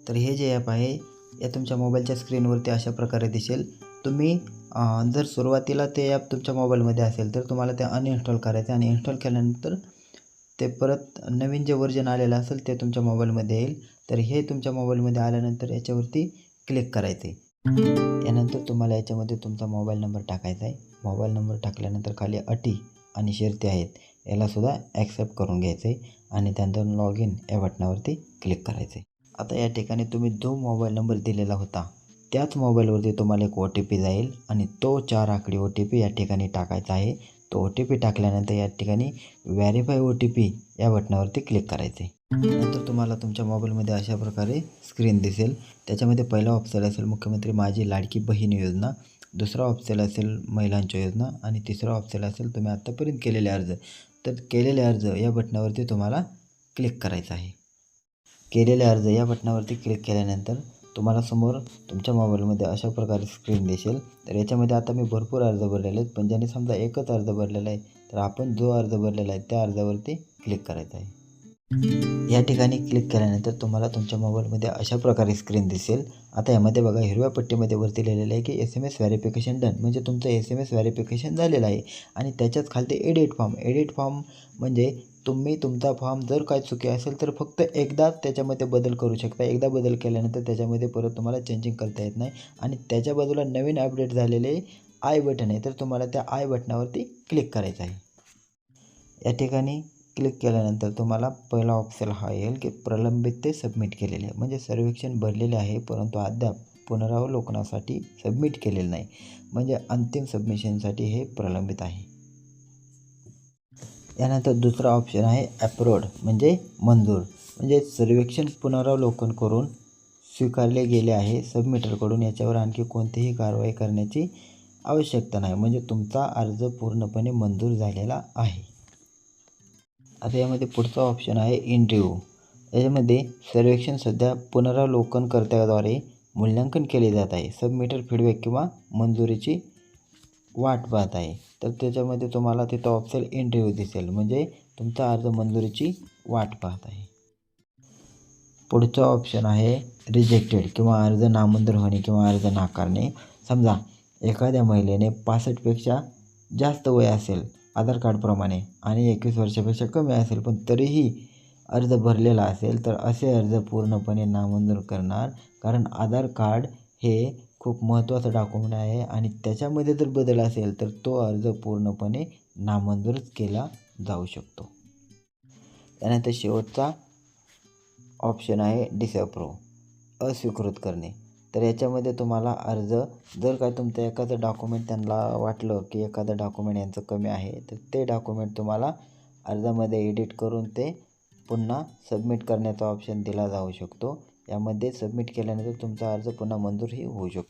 तर हे जे ॲप आहे या तुमच्या मोबाईलच्या स्क्रीनवरती अशा प्रकारे दिसेल. तुम्ही जर सुरुवातीला ते ॲप तुमच्या मोबाईलमध्ये असेल तर तुम्हाला ते अनइन्स्टॉल करायचं आणि इन्स्टॉल केल्यानंतर ते परत नवीन जे व्हर्जन आलेलं असेल ते तुमच्या मोबाईलमध्ये येईल. तर हे तुमच्या मोबाईलमध्ये आल्यानंतर याच्यावरती क्लिक करायचं आहे. यानंतर तुम्हाला याच्यामध्ये तुमचा मोबाईल नंबर टाकायचा आहे. मोबाईल नंबर टाकल्यानंतर खाली अटी आणि शर्ती आहेत, यालासुद्धा ॲक्सेप्ट करून घ्यायचं आहे आणि त्यानंतर लॉग इन या बटनावरती क्लिक करायचं आहे. आता या ठिकाणी तुम्ही जो मोबाईल नंबर दिलेला होता त्याच मोबाईलवरती तुम्हाला एक OTP जाईल आणि तो 4 आकडी OTP या ठिकाणी टाकायचा आहे. तो OTP टाकल्यानंतर या ठिकाणी व्हेरीफाय OTP या बटनावरती क्लिक करायचं आहे. नंतर तुम्हाला तुमच्या मोबाईलमध्ये अशा प्रकारे स्क्रीन दिसेल. त्याच्यामध्ये पहिला ऑप्शन असेल मुख्यमंत्री माझी लाडकी बहीण योजना, दुसरा ऑप्शन असेल महिलांच्या योजना आणि तिसरा ऑप्शन असेल तुम्ही आत्तापर्यंत केलेले अर्ज. तर केलेले अर्ज या बटनावरती तुम्हाला क्लिक करायचं आहे. केलेले अर्ज या बटनावरती क्लिक केल्यानंतर तुम्हाला समोर तुमच्या मोबाईलमध्ये अशा प्रकारे स्क्रीन दिसेल. तर याच्यामध्ये आता मी भरपूर अर्ज भरलेले आहेत, पण ज्याने समजा एकच अर्ज भरलेला आहे तर आपण जो अर्ज भरलेला आहे त्या अर्जावरती क्लिक करायचं आहे. या ठिकाणी क्लिक केल्यानंतर तुम्हाला तुमच्या मोबाईलमध्ये अशा प्रकारे स्क्रीन दिसेल. आता यामध्ये बघा हिरव्या पट्टीमध्ये वरती लिहिलेलं आहे की SMS व्हेरिफिकेशन डन, म्हणजे तुमचं SMS व्हेरिफिकेशन झालेलं आहे. आणि त्याच्याच खाली एडिट फॉर्म म्हणजे तुम्ही तुमचा फॉर्म जर काही चुकी असेल तर फक्त एकदा त्याच्यामध्ये बदल करू शकता. एकदा बदल केल्यानंतर त्याच्यामध्ये परत तुम्हाला चेंजिंग करता येत नाही. आणि त्याच्या बाजूला नवीन अपडेट झालेले आय बटन आहे, तर तुम्हाला त्या आय बटनावरती क्लिक करायचं आहे. या ठिकाणी क्लिक केल्यानंतर तुम्हाला पहिला ऑप्शन हा येईल की प्रलंबित ते सबमिट केलेले, म्हणजे सर्वेक्षण भरलेले आहे परंतु अद्याप पुनरावलोकनासाठी सबमिट केलेलं नाही, म्हणजे अंतिम सबमिशनसाठी हे प्रलंबित आहे. यानंतर दुसरा ऑप्शन आहे अप्रूव्ड, म्हणजे मंजूर, म्हणजे सर्वेक्षण पुनरावलोकन करून स्वीकारले गेले आहे सबमिटरकडून, याच्यावर आणखी कोणतीही कारवाई करण्याची आवश्यकता नाही, म्हणजे तुमचा अर्ज पूर्णपणे मंजूर झालेला आहे. आता यामध्ये पुढचा ऑप्शन आहे इन रिव्ह्यू. याच्यामध्ये सर्वेक्षण सध्या पुनरावलोकनकर्त्याद्वारे मूल्यांकन केले जात आहे. सबमिटर फीडबॅक किंवा मंजुरीची वाट पाहत आहे. तर त्याच्यामध्ये तुम्हाला तिथं ऑप्शन इन रिव्ह्यू दिसेल, म्हणजे तुमचा अर्ज मंजुरीची वाट पाहत आहे. पुढचा ऑप्शन आहे रिजेक्टेड किंवा अर्ज नामंजूर होणे किंवा अर्ज नाकारणे. समजा एखाद्या महिलेने 65पेक्षा जास्त वय असेल आधार कार्डप्रमाणे आणि 21 वर्षापेक्षा कमी असेल पण तरीही अर्ज भरलेला असेल तर असे अर्ज पूर्णपणे नामंजूर करणार, कारण आधार कार्ड हे खूप महत्त्वाचं डॉक्युमेंट आहे आणि त्याच्यामध्ये जर बदल असेल तर तो अर्ज पूर्णपणे नामंजूरच केला जाऊ शकतो. त्यानंतर शेवटचा ऑप्शन आहे डिसअप्रूव्ह, अस्वीकृत करणे. तर याच्यामध्ये तुम्हाला अर्ज जर काय तुमचं एखादं डॉक्युमेंट त्यांना वाटलं की एखादं डॉक्युमेंट यांचं कमी आहे तर ते डॉक्युमेंट तुम्हाला अर्जामध्ये एडिट करून ते पुन्हा सबमिट करण्याचा ऑप्शन दिला जाऊ शकतो. यामध्ये सबमिट केल्यानंतर तुमचा अर्ज पुन्हा मंजूरही होऊ शकतो.